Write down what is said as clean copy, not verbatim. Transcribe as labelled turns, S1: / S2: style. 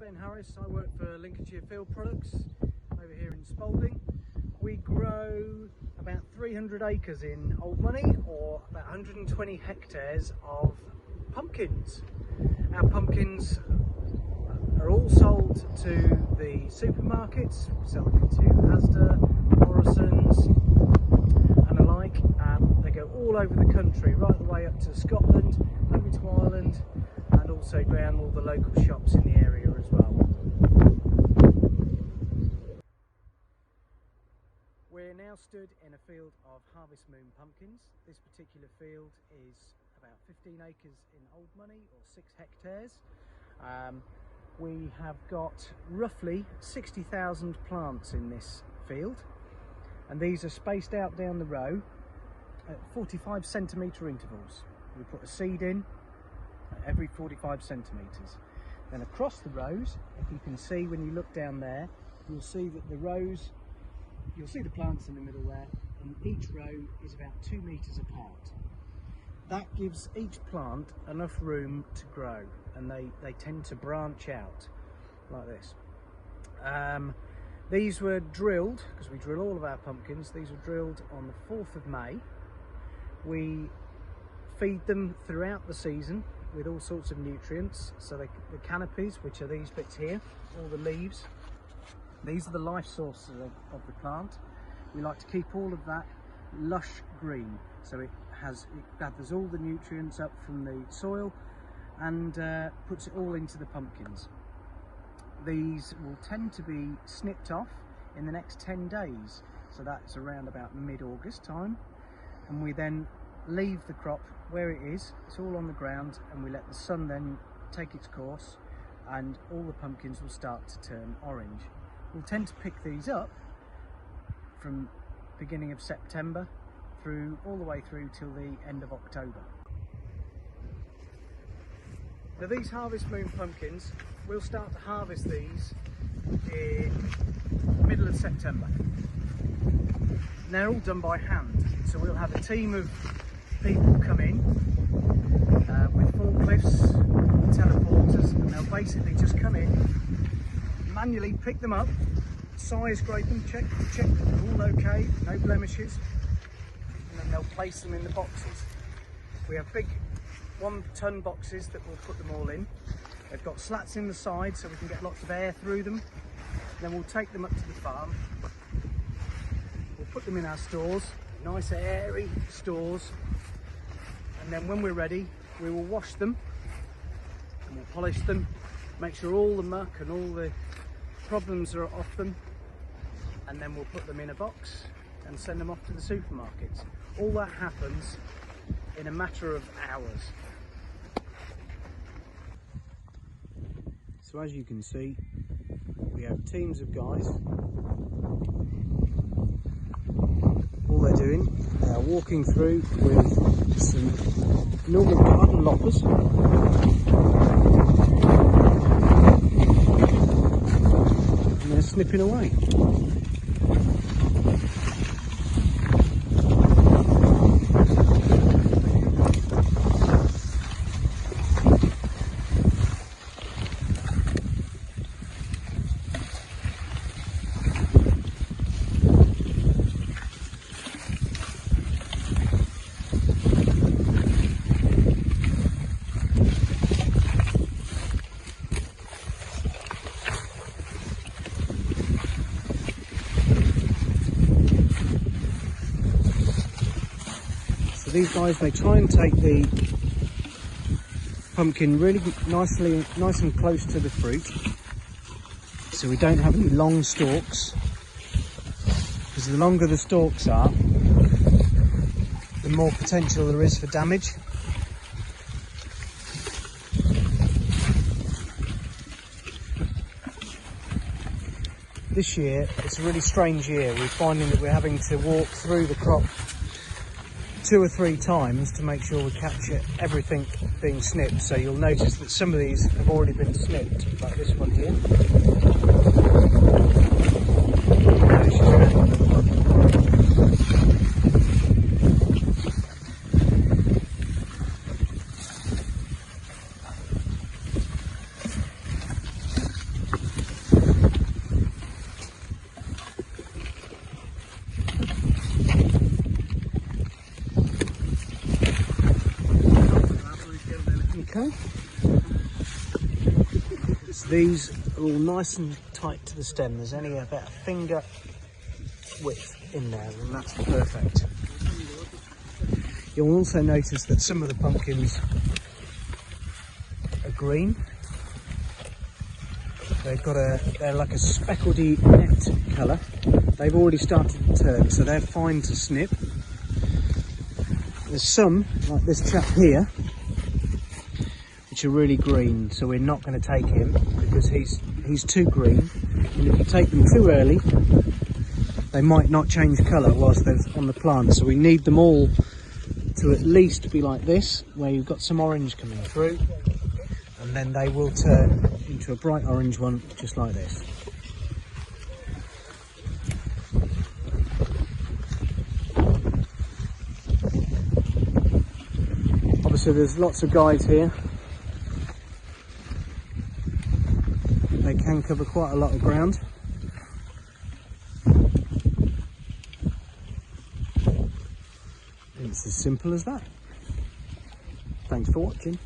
S1: Ben Harris. I work for Lincolnshire Field Products over here in Spalding. We grow about 300 acres in Old Money, or about 120 hectares of pumpkins. Our pumpkins are all sold to the supermarkets. We sell them to Asda, Morrisons and alike. They go all over the country, right the way up to Scotland, over to Ireland, and also down all the local shops in the area as well. We're now stood in a field of Harvest Moon pumpkins. This particular field is about 15 acres in Old Money, or 6 hectares. We have got roughly 60,000 plants in this field, and these are spaced out down the row at 45 centimetre intervals. We put a seed in every 45 centimetres. Then across the rows, if you can see when you look down there, you'll see that the rows, you'll see the plants in the middle there, and each row is about 2 metres apart. That gives each plant enough room to grow, and they tend to branch out like this. These were drilled, because we drill all of our pumpkins, these were drilled on the 4th of May. We feed them throughout the season with all sorts of nutrients. So the canopies, which are these bits here, all the leaves, these are the life sources of the plant. We like to keep all of that lush green, so it gathers all the nutrients up from the soil and puts it all into the pumpkins. These will tend to be snipped off in the next 10 days, so that's around about mid-August time, and we then leave the crop where it is. It's all on the ground, and we let the sun then take its course, and all the pumpkins will start to turn orange. We'll tend to pick these up from beginning of September through all the way through till the end of October. Now these Harvest Moon pumpkins, we'll start to harvest these in the middle of September. And they're all done by hand, so we'll have a team of people come in with forklifts, teleporters, and they'll basically just come in, manually pick them up, size grade them, check that they're all okay, no blemishes, and then they'll place them in the boxes. We have big 1-ton boxes that we'll put them all in. They've got slats in the side so we can get lots of air through them. Then we'll take them up to the farm. We'll put them in our stores, nice airy stores, and then when we're ready we will wash them and we'll polish them, make sure all the muck and all the problems are off them, and then we'll put them in a box and send them off to the supermarkets. All that happens in a matter of hours. So as you can see, we have teams of guys. All they're doing, they are walking through with some normal cotton loppers. And they're snipping away. These guys, they try and take the pumpkin really nice and close to the fruit, so we don't have any long stalks, because the longer the stalks are, the more potential there is for damage. This year, it's a really strange year. We're finding that we're having to walk through the crop 2 or 3 times to make sure we capture everything being snipped. So you'll notice that some of these have already been snipped, like this one here. So these are all nice and tight to the stem. There's only about a finger width in there, and that's perfect. You'll also notice that some of the pumpkins are green. They're like a speckledy net colour. They've already started to turn, so they're fine to snip. There's some, like this chap here, which are really green, so we're not going to take him because he's too green. And if you take them too early, they might not change colour whilst they're on the plant. So we need them all to at least be like this, where you've got some orange coming through, and then they will turn into a bright orange one, just like this. Obviously there's lots of guides here. They can cover quite a lot of ground. It's as simple as that. Thanks for watching.